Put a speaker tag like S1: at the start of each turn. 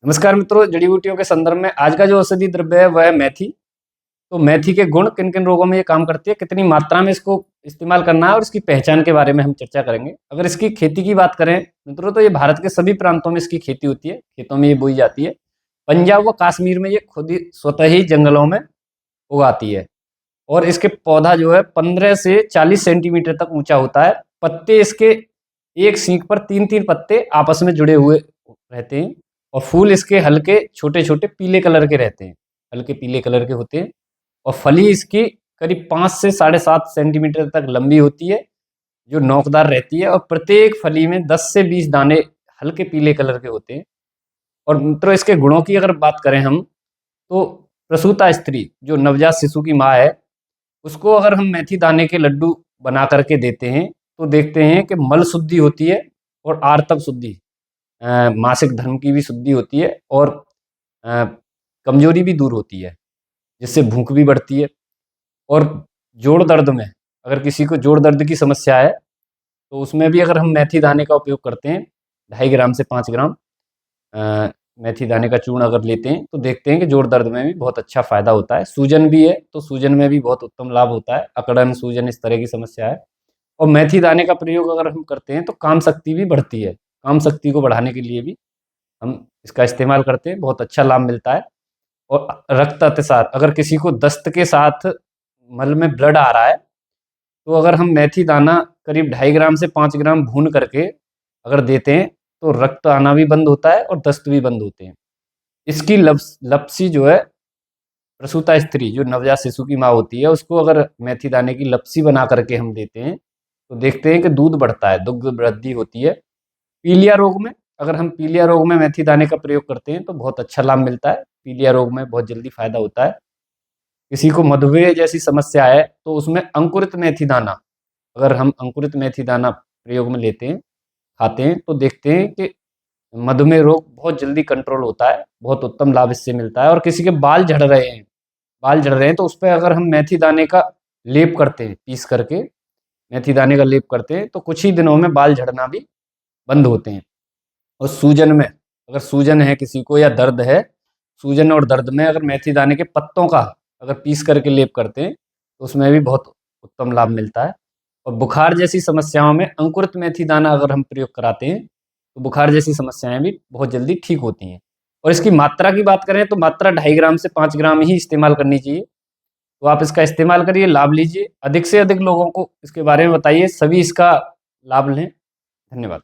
S1: नमस्कार मित्रों, जड़ी बूटियों के संदर्भ में आज का जो औषधि द्रव्य है वह है मेथी। तो मेथी के गुण किन किन रोगों में ये काम करती है, कितनी मात्रा में इसको इस्तेमाल करना है और इसकी पहचान के बारे में हम चर्चा करेंगे। अगर इसकी खेती की बात करें मित्रों, तो ये भारत के सभी प्रांतों में इसकी खेती होती है, खेतों में ये बोई जाती है। पंजाब व कश्मीर में ये खुद ही स्वतः ही जंगलों में उगाती है और इसके पौधा जो है 15 से 40 सेंटीमीटर तक ऊंचा होता है। पत्ते इसके एक सींग पर 3-3 पत्ते आपस में जुड़े हुए रहते हैं और फूल इसके हल्के छोटे-छोटे पीले कलर के रहते हैं, हल्के पीले कलर के होते हैं और फली इसकी करीब 5 से 7.5 सेंटीमीटर तक लंबी होती है, जो नोकदार रहती है और प्रत्येक फली में 10 से 20 दाने हल्के पीले कलर के होते हैं। और मित्रों, इसके गुणों की अगर बात करें हम, तो प्रसूता स्त्री जो नवजात शिशु की माँ है, उसको अगर हम मेथी दाने के लड्डू बना करके देते हैं, तो देखते हैं कि मल शुद्धि होती है और आर्तव शुद्धि, मासिक धर्म की भी शुद्धि होती है और अ, कमजोरी भी दूर होती है, जिससे भूख भी बढ़ती है। और जोड़ दर्द में, अगर किसी को जोड़ दर्द की समस्या है, तो उसमें भी अगर हम मेथी दाने का उपयोग करते हैं, 2.5 ग्राम से 5 ग्राम मेथी दाने का चूर्ण अगर लेते हैं, तो देखते हैं कि जोड़ दर्द में भी बहुत अच्छा फ़ायदा होता है। सूजन भी है, तो सूजन में भी बहुत उत्तम लाभ होता है, अकड़न, सूजन इस तरह की समस्या है। और मेथी दाने का प्रयोग अगर हम करते हैं, तो काम शक्ति भी बढ़ती है। काम शक्ति को बढ़ाने के लिए भी हम इसका इस्तेमाल करते हैं, बहुत अच्छा लाभ मिलता है। और रक्त अतिसार, अगर किसी को दस्त के साथ मल में ब्लड आ रहा है, तो अगर हम मेथी दाना करीब 2.5 ग्राम से 5 ग्राम भून करके अगर देते हैं, तो रक्त आना भी बंद होता है और दस्त भी बंद होते हैं। इसकी लपसी जो है, प्रसूता स्त्री जो नवजात शिशु की माँ होती है, उसको अगर मेथी दाने की लपसी बना करके हम देते हैं, तो देखते हैं कि दूध बढ़ता है, दुग्ध वृद्धि होती है। पीलिया रोग में, अगर हम पीलिया रोग में मेथी दाने का प्रयोग करते हैं, तो बहुत अच्छा लाभ मिलता है। पीलिया रोग में बहुत जल्दी फ़ायदा होता है। किसी को मधुमेह जैसी समस्या है, तो उसमें अंकुरित मेथी दाना, अगर हम अंकुरित मेथी दाना प्रयोग में लेते हैं, खाते हैं, तो देखते हैं कि मधुमेह रोग बहुत जल्दी कंट्रोल होता है, बहुत उत्तम लाभ इससे मिलता है। और किसी के बाल झड़ रहे हैं, तो उस पे अगर हम मेथी दाने का लेप करते हैं, पीस करके मेथी दाने का लेप करते हैं, तो कुछ ही दिनों में बाल झड़ना भी बंद होते हैं। और सूजन में, अगर सूजन है किसी को या दर्द है, सूजन और दर्द में अगर मेथी दाने के पत्तों का अगर पीस करके लेप करते हैं, तो उसमें भी बहुत उत्तम लाभ मिलता है। और बुखार जैसी समस्याओं में अंकुरित मेथी दाना अगर हम प्रयोग कराते हैं, तो बुखार जैसी समस्याएँ भी बहुत जल्दी ठीक होती हैं। और इसकी मात्रा की बात करें, तो मात्रा 2.5 ग्राम से 5 ग्राम ही इस्तेमाल करनी चाहिए। तो आप इसका इस्तेमाल करिए, लाभ लीजिए, अधिक से अधिक लोगों को इसके बारे में बताइए, सभी इसका लाभ लें। धन्यवाद।